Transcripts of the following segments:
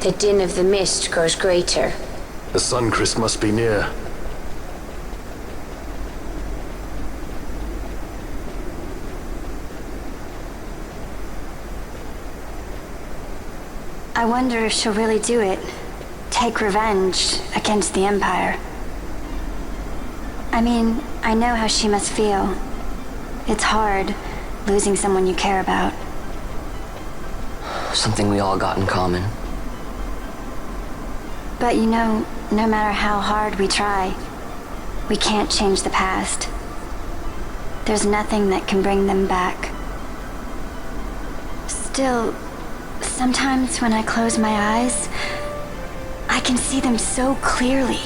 The din of the mist grows greater. The Suncrest must be near. I wonder if she'll really do it. Take revenge against the Empire. I mean, I know how she must feel. It's hard, losing someone you care about. Something we all got in common. But you know, no matter how hard we try, we can't change the past. There's nothing that can bring them back. Still, sometimes when I close my eyes, I can see them so clearly.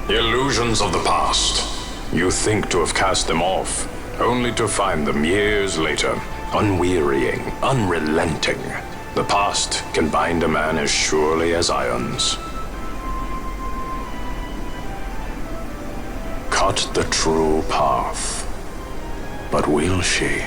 Illusions of the past. You think to have cast them off, only to find them years later, unwearying, unrelenting. The past can bind a man as surely as irons. Cut the true path. But will she?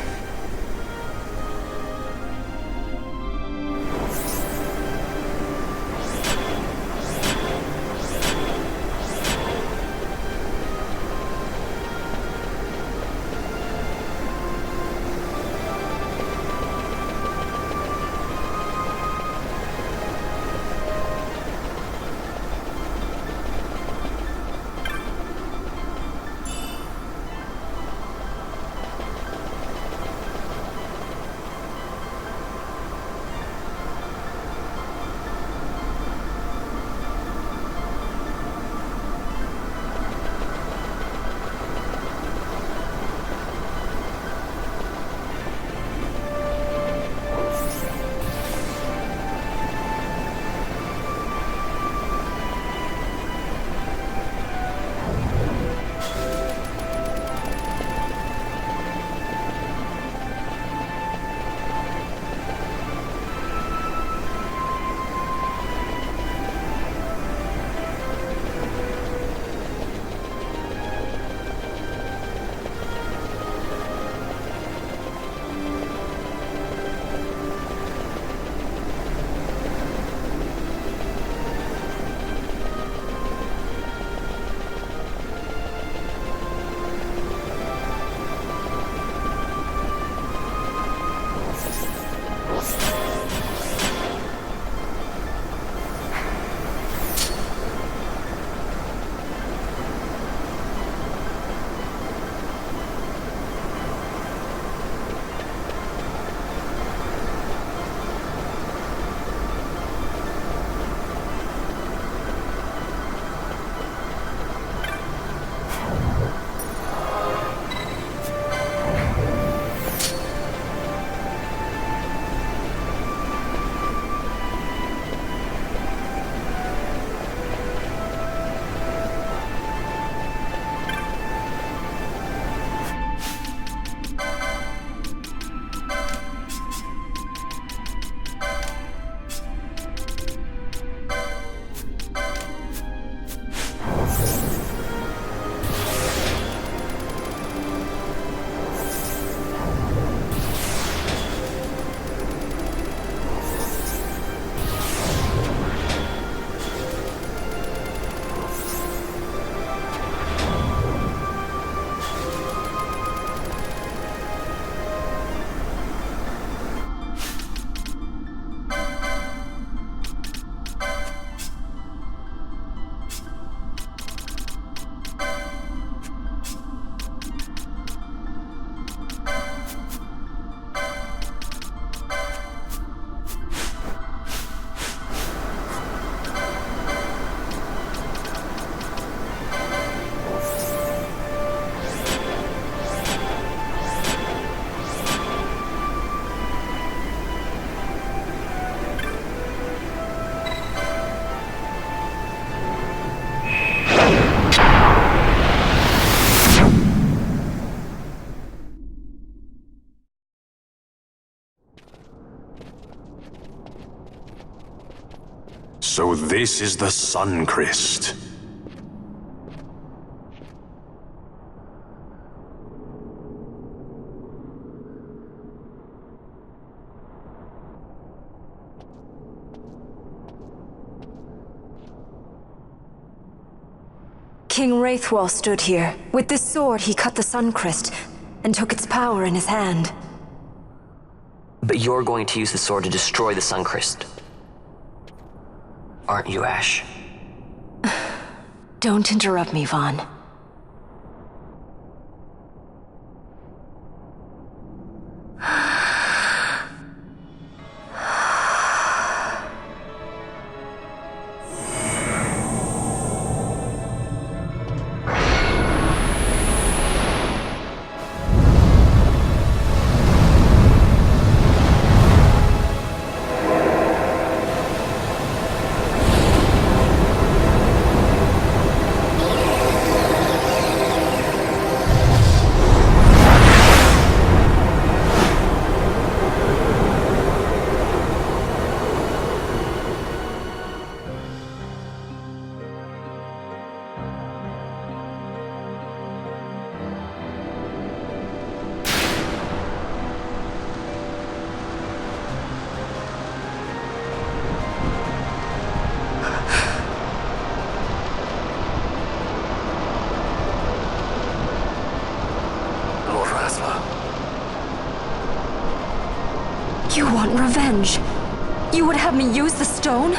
So this is the Suncrest. King Wraithwall stood here. With this sword, he cut the Suncrest and took its power in his hand. But you're going to use the sword to destroy the Suncrest. Aren't you, Ash? Don't interrupt me, Vaughn. You want revenge? You would have me use the stone?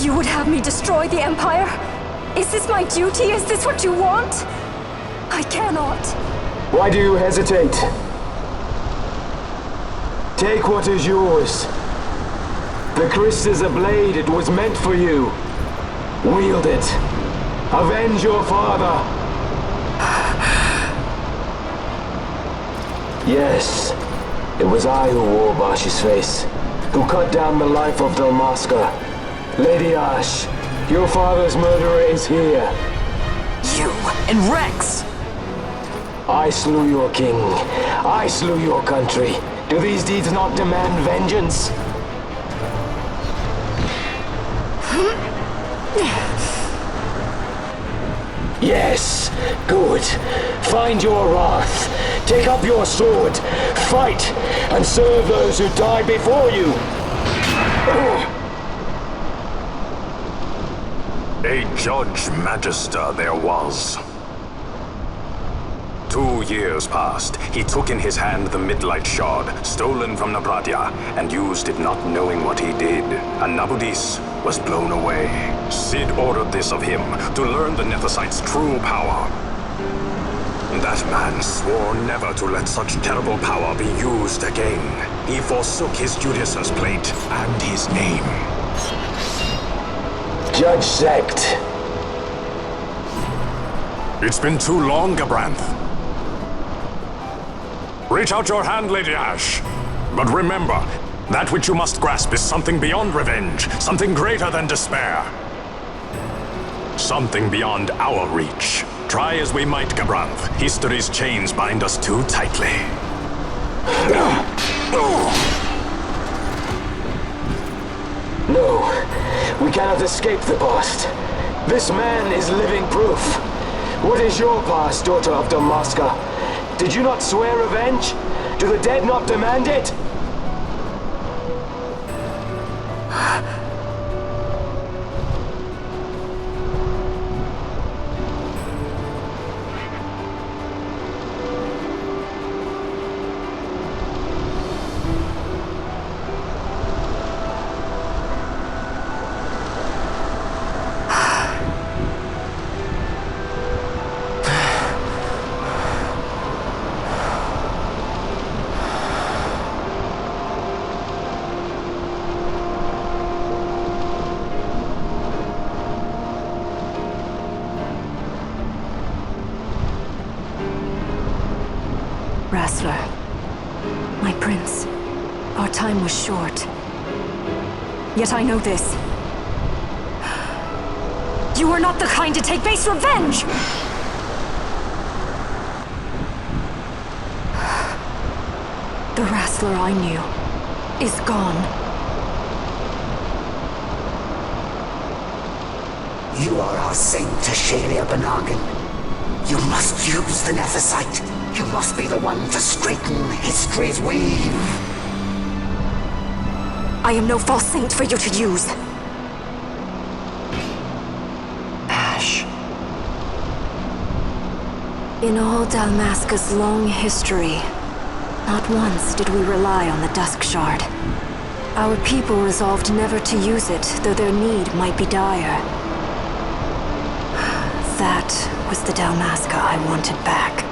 You would have me destroy the Empire? Is this my duty? Is this what you want? I cannot. Why do you hesitate? Take what is yours. The Christ is a blade. It was meant for you. Wield it. Avenge your father. Yes, it was I who wore Bashi's face, who cut down the life of Dalmasca. Lady Ash, your father's murderer is here. You and Rex! I slew your king. I slew your country. Do these deeds not demand vengeance? Yes, good. Find your wrath. Take up your sword. Fight, and serve those who died before you. A Judge Magister there was. 2 years passed. He took in his hand the Midlight Shard, stolen from Nabradia, and used it not knowing what he did. And Nabudis was blown away. Sid ordered this of him, to learn the Nethicite's true power. That man swore never to let such terrible power be used again. He forsook his Judicious plate and his name. Judge Sect. It's been too long, Gabranth. Reach out your hand, Lady Ash. But remember, that which you must grasp is something beyond revenge, something greater than despair. Something beyond our reach. Try as we might, Gabranth, history's chains bind us too tightly. No, we cannot escape the past. This man is living proof. What is your past, daughter of Dalmasca? Did you not swear revenge? Do the dead not demand it? Rassler, my prince, our time was short. Yet I know this. You are not the kind to take base revenge! The Rassler I knew is gone. You are our saint, Tashalia Banagin. You must use the Nethicite. You must be the one to straighten history's weave. I am no false saint for you to use. In all Dalmasca's long history, not once did we rely on the Dusk Shard. Our people resolved never to use it, though their need might be dire. That was the Dalmasca I wanted back.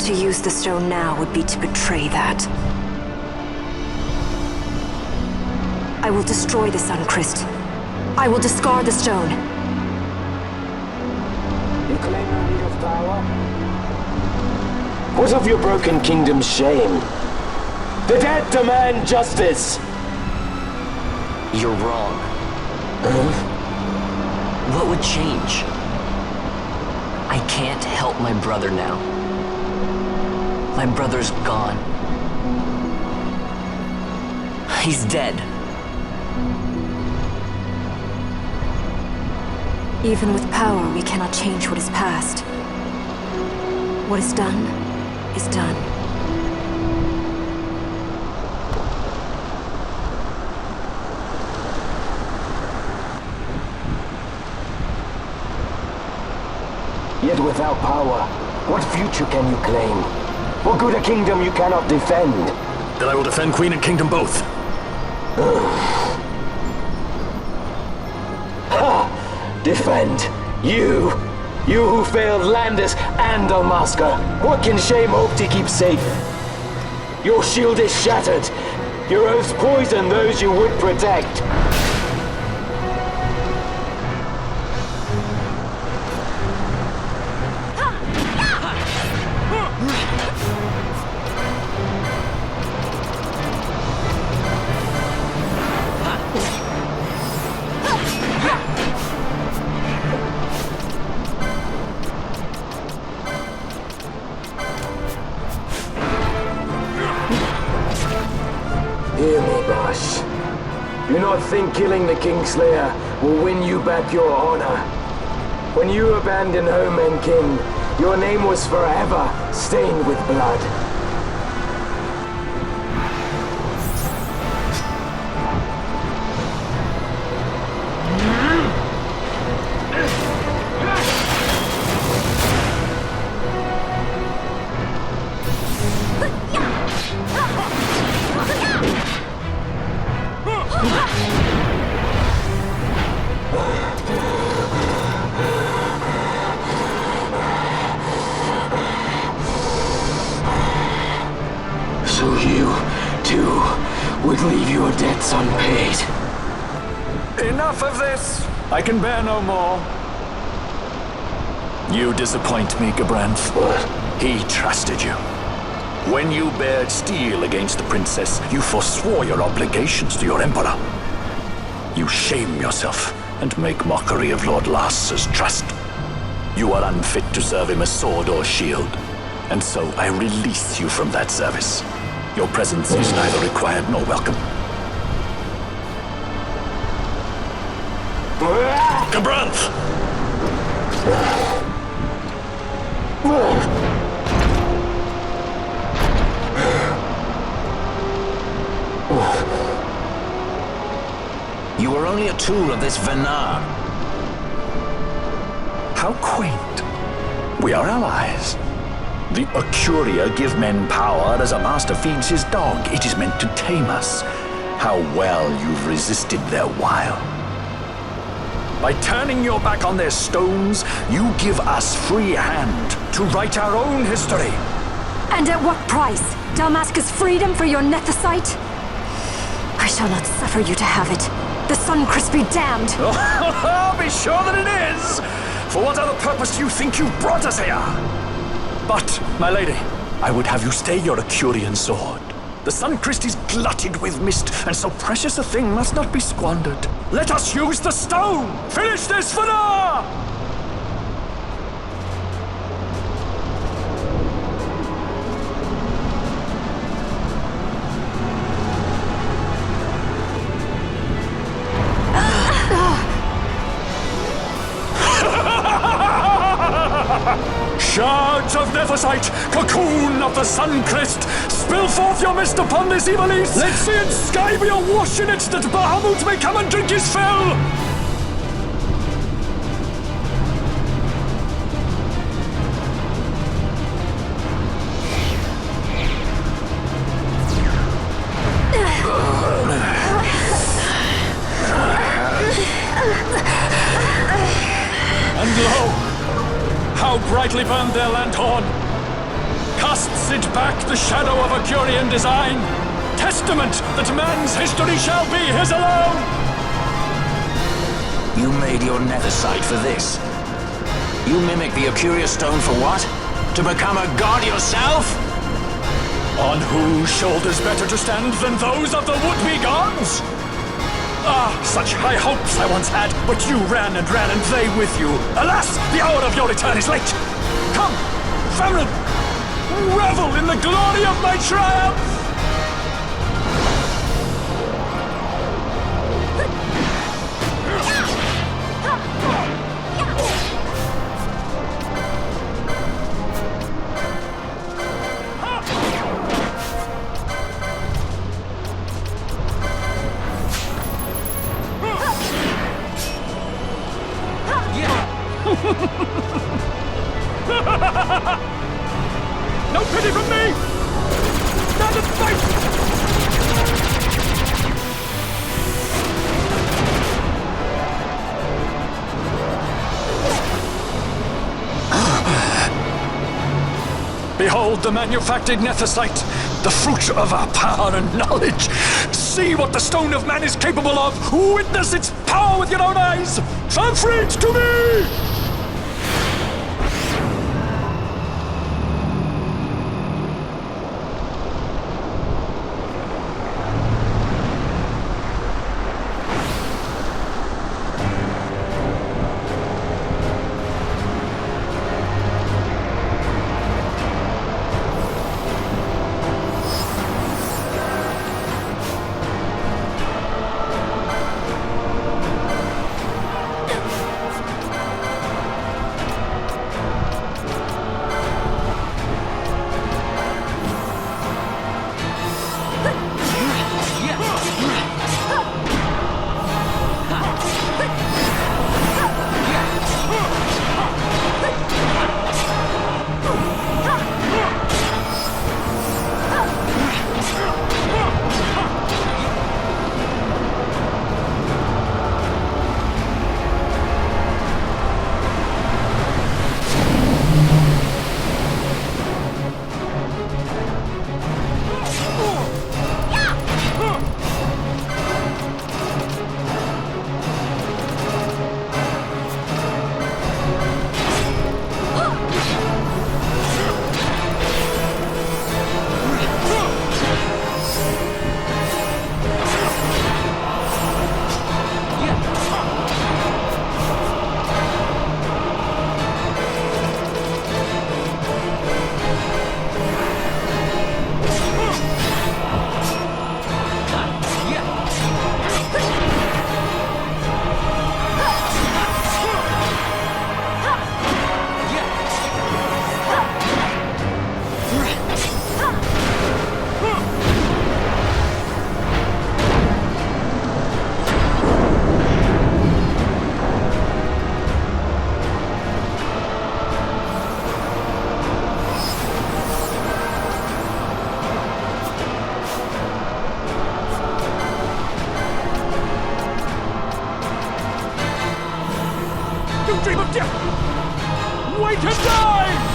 To use the stone now would be to betray that. I will destroy the Suncrest. I will discard the stone. You claim no need of power? What of your broken kingdom's shame? The dead demand justice! You're wrong. What would change? I can't help my brother now. My brother's gone. He's dead. Even with power, we cannot change what is past. What is done, is done. Yet without power, what future can you claim? What good a kingdom you cannot defend? Then I will defend Queen and Kingdom both. Defend? You? You who failed Landis and Dalmasca. What can shame hope to keep safe? Your shield is shattered. Your oaths poison those you would protect. Hear me, Bosh. Do not think killing the Kingslayer will win you back your honor. When you abandoned home and kin, your name was forever stained with blood. So you, too, would leave your debts unpaid. Enough of this! I can bear no more. You disappoint me, Gabranth. What? He trusted you. When you bared steel against the princess, you forswore your obligations to your emperor. You shame yourself and make mockery of Lord Lars's trust. You are unfit to serve him as sword or shield, and so I release you from that service. Your presence is neither required nor welcome. Gabranth! You are only a tool of this Venar. How quaint. We are allies. The Ocuria give men power as a master feeds his dog. It is meant to tame us. How well you've resisted their wile. By turning your back on their stones, you give us free hand to write our own history. And at what price? Dalmasca's freedom for your nethicite? I shall not suffer you to have it. The Suncrest be damned! Be sure that it is! For what other purpose do you think you brought us here? But, my lady, I would have you stay your Acurian sword. The Suncrest is glutted with mist, and so precious a thing must not be squandered. Let us use the stone! Finish this for now! Shards of Nephesite, cocoon of the Suncrest, spill forth your mist upon this evil east. Let sea and sky be awash in it, that Bahamut may come and drink his fill. lo, how brightly burned their lanthorn! Casts it back the shadow of a Curian design, testament that man's history shall be his alone! You made your nethersite for this. You mimic the Ocuria stone for what? To become a god yourself? On whose shoulders better to stand than those of the would-be gods? Ah, such high hopes I once had, but you ran and they with you. Alas, the hour of your return is late. Come, family, revel in the glory of my triumph! No pity from me! Stand and fight! Behold the manufactured nethersite, the fruit of our power and knowledge. See what the stone of man is capable of. Witness its power with your own eyes. Transfer it to me! Dream of death! Wait and die!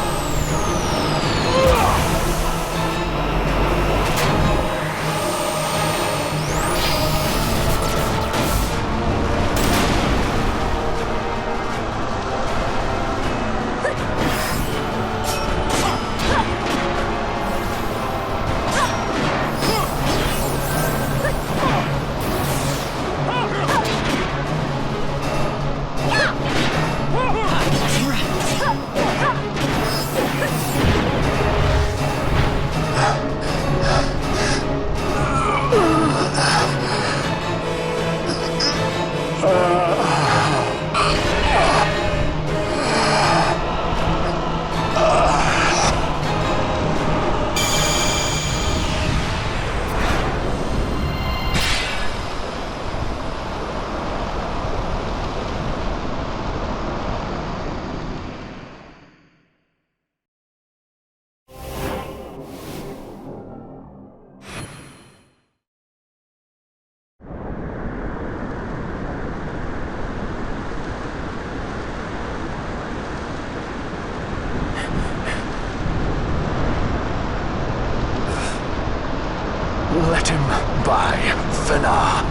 Goodbye, Fenar.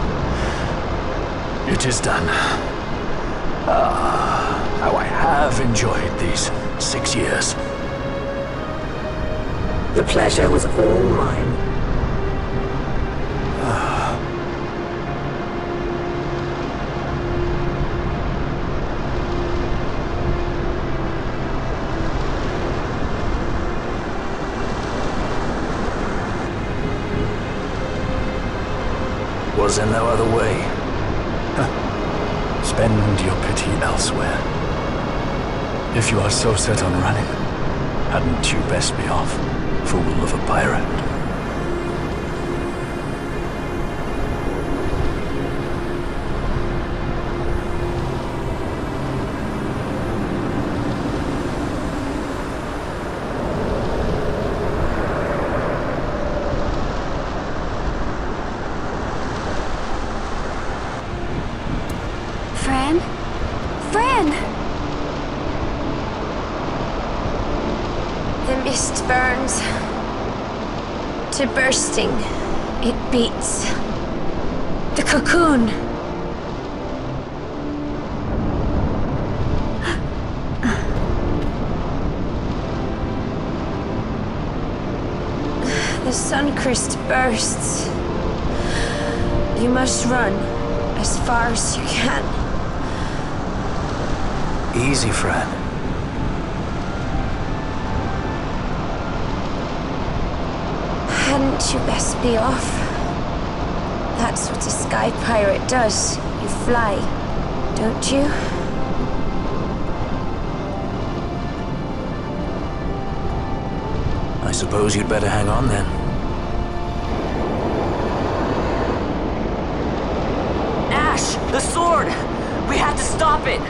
It is done. How I have enjoyed these 6 years. The pleasure was all mine. Was there no other way? Spend your pity elsewhere. If you are so set on running, hadn't you best be off, fool of a pirate? Fran? Fran! The mist burns to bursting. It beats. The cocoon. The Suncrist bursts. You must run as far as you can. Easy, Fran. Hadn't you best be off? That's what a sky pirate does. You fly, don't you? I suppose you'd better hang on then. Ash! The sword! We have to stop it!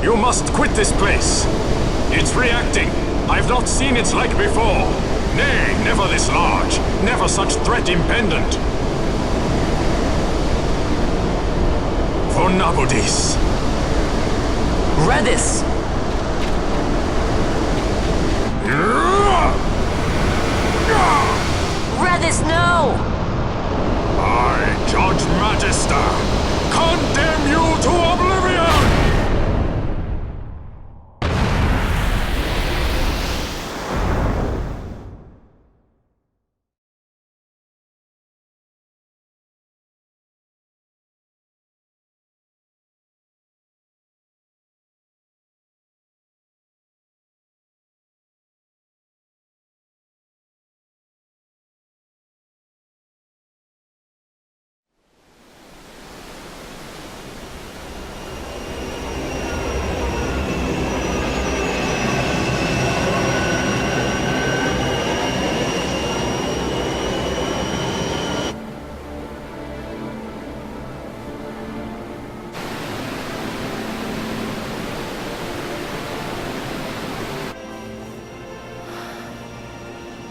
You must quit this place. It's reacting. I've not seen its like before. Nay, never this large. Never such threat impendent. For Nabudis. Reddas! Reddas, no! I, Judge Magister, condemn you to oblivion!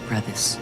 Reddas.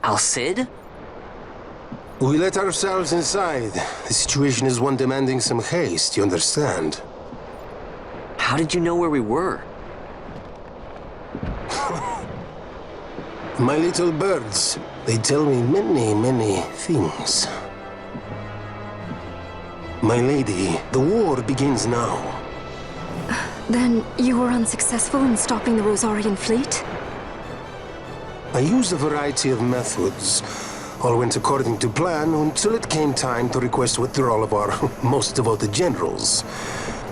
Al-Cid? We let ourselves inside. The situation is one demanding some haste, you understand? How did you know where we were? My little birds, they tell me many things. My lady, the war begins now. Then you were unsuccessful in stopping the Rosarian fleet? I used a variety of methods. All went according to plan until it came time to request withdrawal of our most devoted generals.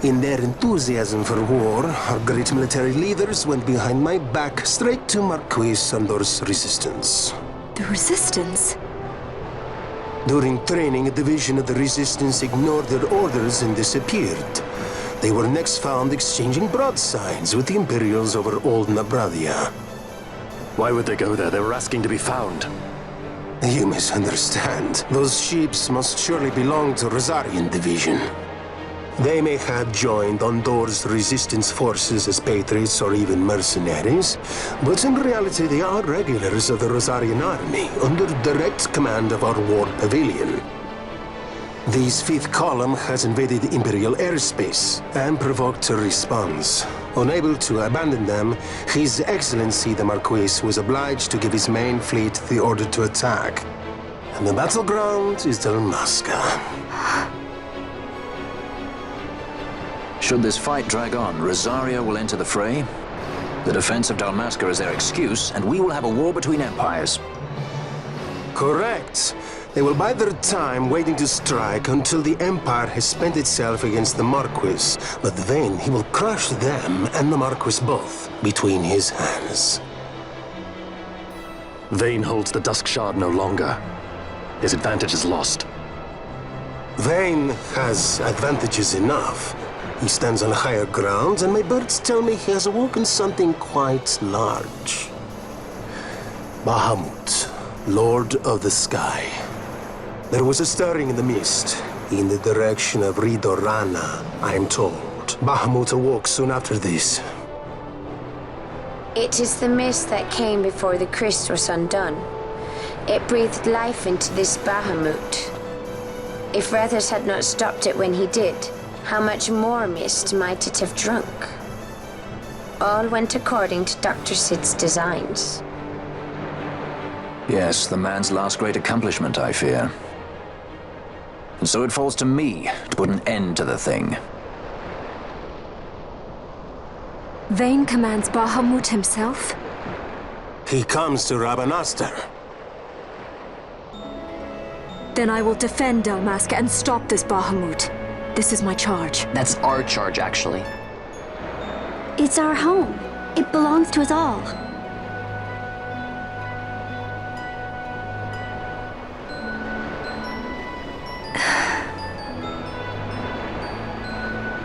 In their enthusiasm for war, our great military leaders went behind my back straight to Marquis Sandor's resistance. The Resistance? During training, a division of the Resistance ignored their orders and disappeared. They were next found exchanging broadsides with the Imperials over Old Nabradia. Why would they go there? They were asking to be found. You misunderstand. Those ships must surely belong to Rosarian Division. They may have joined Ondor's resistance forces as patriots or even mercenaries, but in reality they are regulars of the Rosarian army, under direct command of our war pavilion. This fifth column has invaded Imperial airspace and provoked a response. Unable to abandon them, His Excellency the Marquis was obliged to give his main fleet the order to attack. And the battleground is Dalmasca. Should this fight drag on, Rosaria will enter the fray. The defense of Dalmasca is their excuse, and we will have a war between empires. Correct. They will bide their time waiting to strike until the Empire has spent itself against the Marquis. But then he will crush them and the Marquis both between his hands. Vayne holds the Dusk Shard no longer. His advantage is lost. Vayne has advantages enough. He stands on higher ground, and my birds tell me he has awoken something quite large. Bahamut, Lord of the Sky. There was a stirring in the mist, in the direction of Ridorana, I am told. Bahamut awoke soon after this. It is the mist that came before the Christ was undone. It breathed life into this Bahamut. If Reddas had not stopped it when he did, how much more mist might it have drunk? All went according to Dr. Sid's designs. Yes, the man's last great accomplishment, I fear. And so it falls to me to put an end to the thing. Vayne commands Bahamut himself? He comes to Rabanastar. Then I will defend Dalmasca and stop this Bahamut. This is my charge. That's our charge, actually. It's our home. It belongs to us all.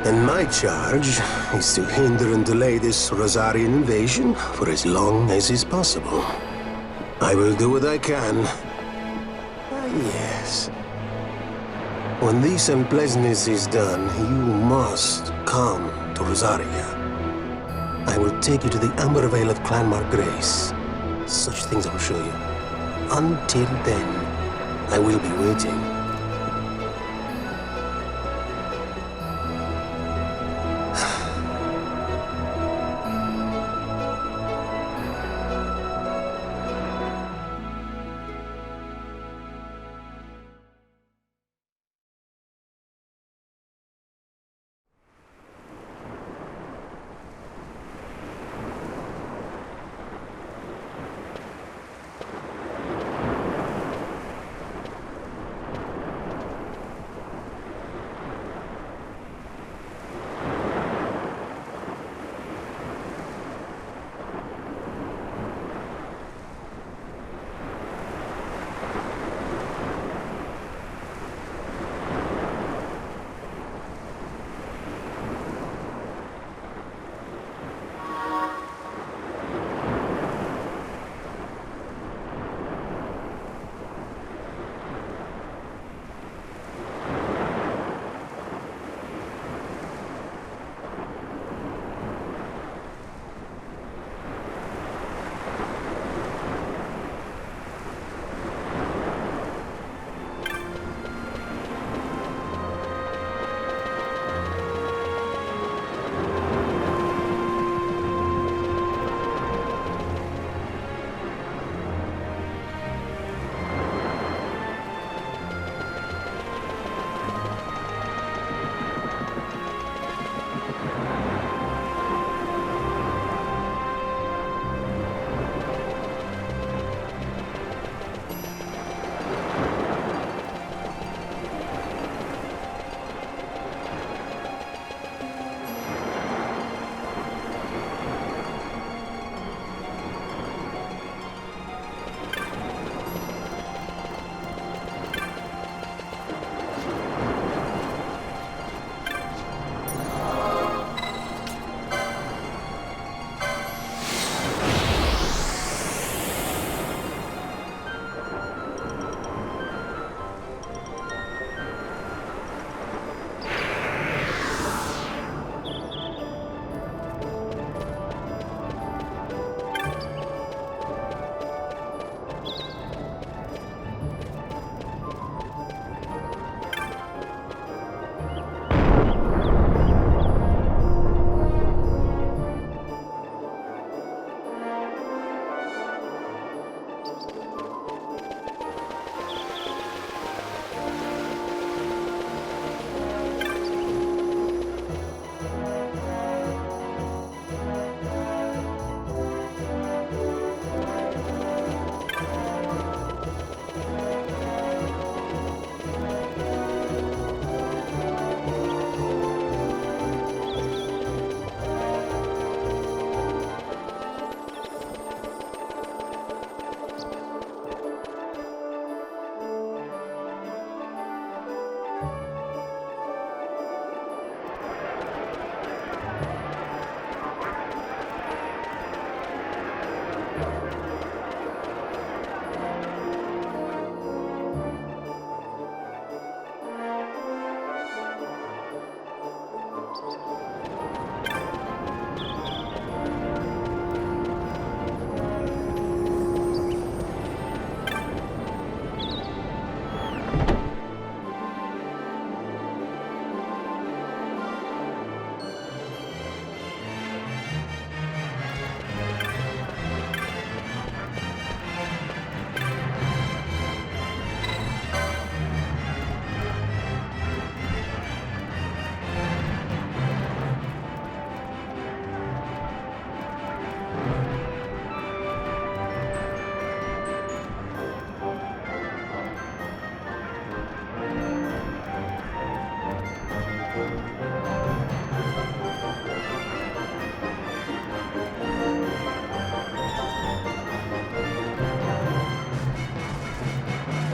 And my charge is to hinder and delay this Rosarian invasion for as long as is possible. I will do what I can. Yes. When this unpleasantness is done, you must come to Rosaria. I will take you to the Amber Vale of Clan Margrace. Such things I will show you. Until then, I will be waiting.